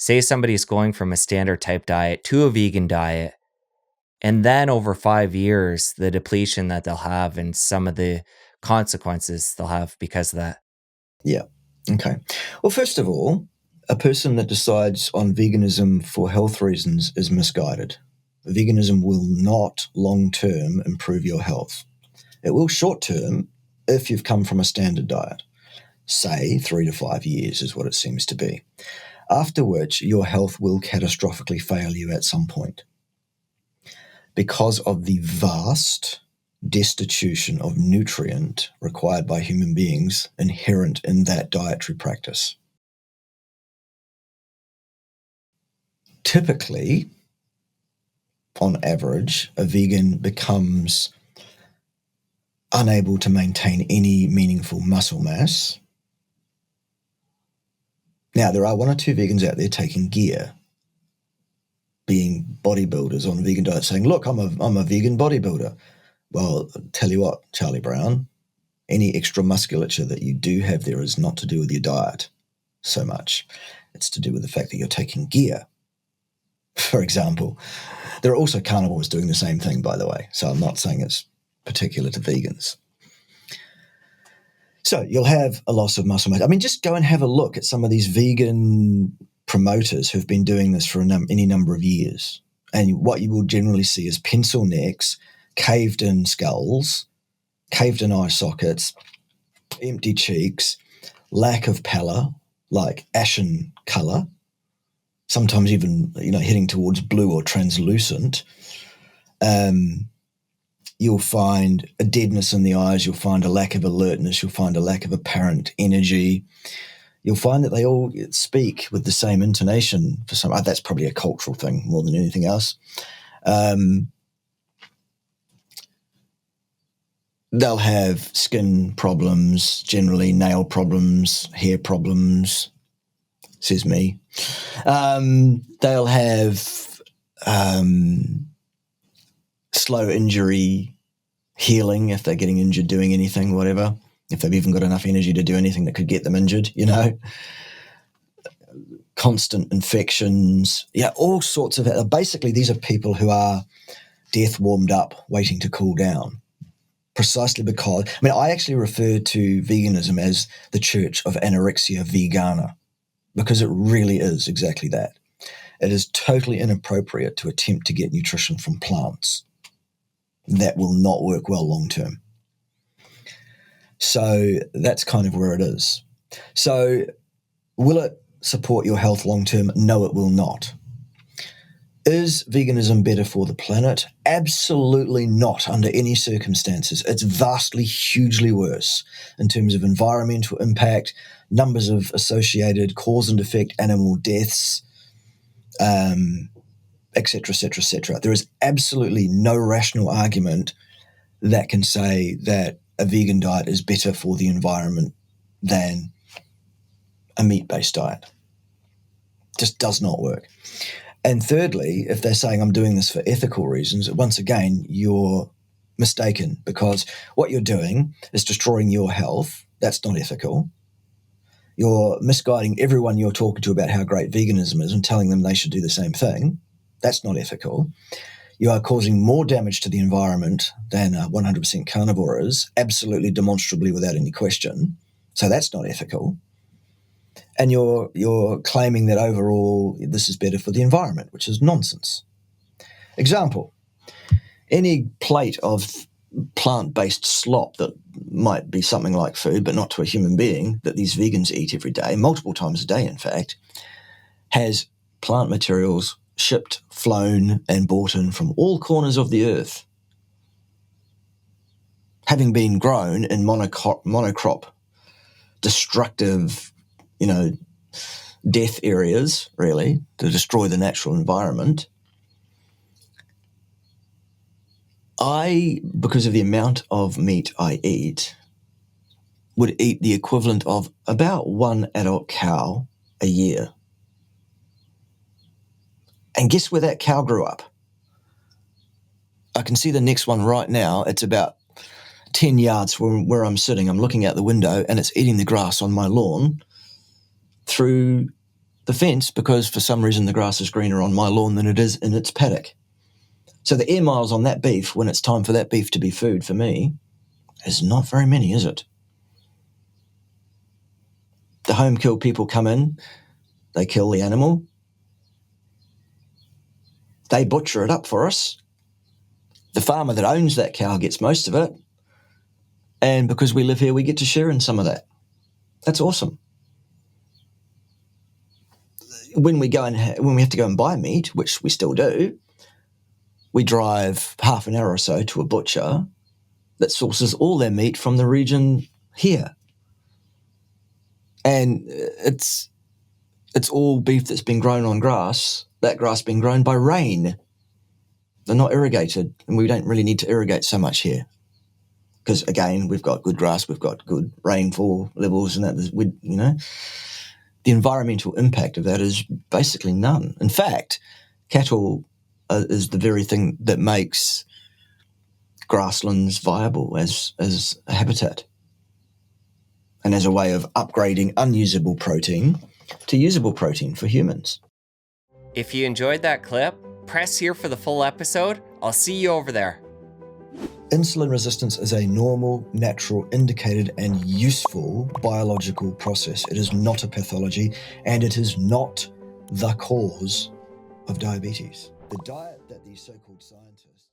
say somebody's going from a standard type diet to a vegan diet, and then over 5 years, the depletion that they'll have and some of the consequences they'll have because of that. Yeah. Okay. Well, first of all, a person that decides on veganism for health reasons is misguided. Veganism will not long-term improve your health. It will short-term if you've come from a standard diet. Say 3 to 5 years is what it seems to be. After which, your health will catastrophically fail you at some point because of the vast destitution of nutrient required by human beings inherent in that dietary practice. Typically, on average, a vegan becomes unable to maintain any meaningful muscle mass. Now, there are 1 or 2 vegans out there taking gear, being bodybuilders on a vegan diet, saying, look, I'm a vegan bodybuilder. Well, I'll tell you what, Charlie Brown, any extra musculature that you do have there is not to do with your diet so much. It's to do with the fact that you're taking gear, for example. There are also carnivores doing the same thing, by the way, so I'm not saying it's particular to vegans. So you'll have a loss of muscle mass. I mean, just go and have a look at some of these vegan promoters who've been doing this for any number of years. And what you will generally see is pencil necks, caved-in skulls, caved-in eye sockets, empty cheeks, lack of pallor, like ashen colour, sometimes even, heading towards blue or translucent. You'll find a deadness in the eyes. You'll find a lack of alertness. You'll find a lack of apparent energy. You'll find that they all speak with the same intonation for some. That's probably a cultural thing more than anything else. They'll have skin problems, generally nail problems, hair problems, says me. They'll have slow injury healing if they're getting injured doing anything, whatever, if they've even got enough energy to do anything that could get them injured, constant infections, all sorts of, basically these are people who are death warmed up, waiting to cool down, precisely because, I actually refer to veganism as the church of anorexia vegana, because it really is exactly that. It is totally inappropriate to attempt to get nutrition from plants. That will not work well long term. So that's kind of where it is. So will it support your health long term? No, it will not. Is veganism better for the planet? Absolutely not under any circumstances. It's vastly, hugely worse in terms of environmental impact, numbers of associated cause and effect animal deaths, et cetera, et cetera, et cetera. There is absolutely no rational argument that can say that a vegan diet is better for the environment than a meat-based diet. Just does not work. And thirdly, if they're saying I'm doing this for ethical reasons, once again, you're mistaken, because what you're doing is destroying your health. That's not ethical. You're misguiding everyone you're talking to about how great veganism is and telling them they should do the same thing. That's not ethical. You are causing more damage to the environment than 100% carnivore is, absolutely demonstrably without any question. So that's not ethical. And you're claiming that overall this is better for the environment, which is nonsense. Example, any plate of plant-based slop that might be something like food, but not to a human being, that these vegans eat every day, multiple times a day in fact, has plant materials shipped, flown, and bought in from all corners of the earth, having been grown in monocrop, destructive, death areas, really, to destroy the natural environment. Because of the amount of meat I eat, would eat the equivalent of about 1 adult cow a year. And guess where that cow grew up? I can see the next one right now. It's about 10 yards from where I'm sitting. I'm looking out the window and it's eating the grass on my lawn through the fence because for some reason the grass is greener on my lawn than it is in its paddock. So the air miles on that beef, when it's time for that beef to be food for me, is not very many, is it? The home kill people come in, they kill the animal, they butcher it up for us. The farmer that owns that cow gets most of it, and because we live here, we get to share in some of that. That's awesome. When we have to go and buy meat, which we still do, we drive half an hour or so to a butcher that sources all their meat from the region here. And it's all beef that's been grown on grass, that grass being grown by rain. They're not irrigated, and we don't really need to irrigate so much here. Because, again, we've got good grass, we've got good rainfall levels, and that, the environmental impact of that is basically none. In fact, cattle is the very thing that makes grasslands viable as a habitat and as a way of upgrading unusable protein to usable protein for humans. If you enjoyed that clip, press here for the full episode. I'll see you over there. Insulin resistance is a normal, natural, indicated, and useful biological process. It is not a pathology, and it is not the cause of diabetes. The diet that these so-called scientists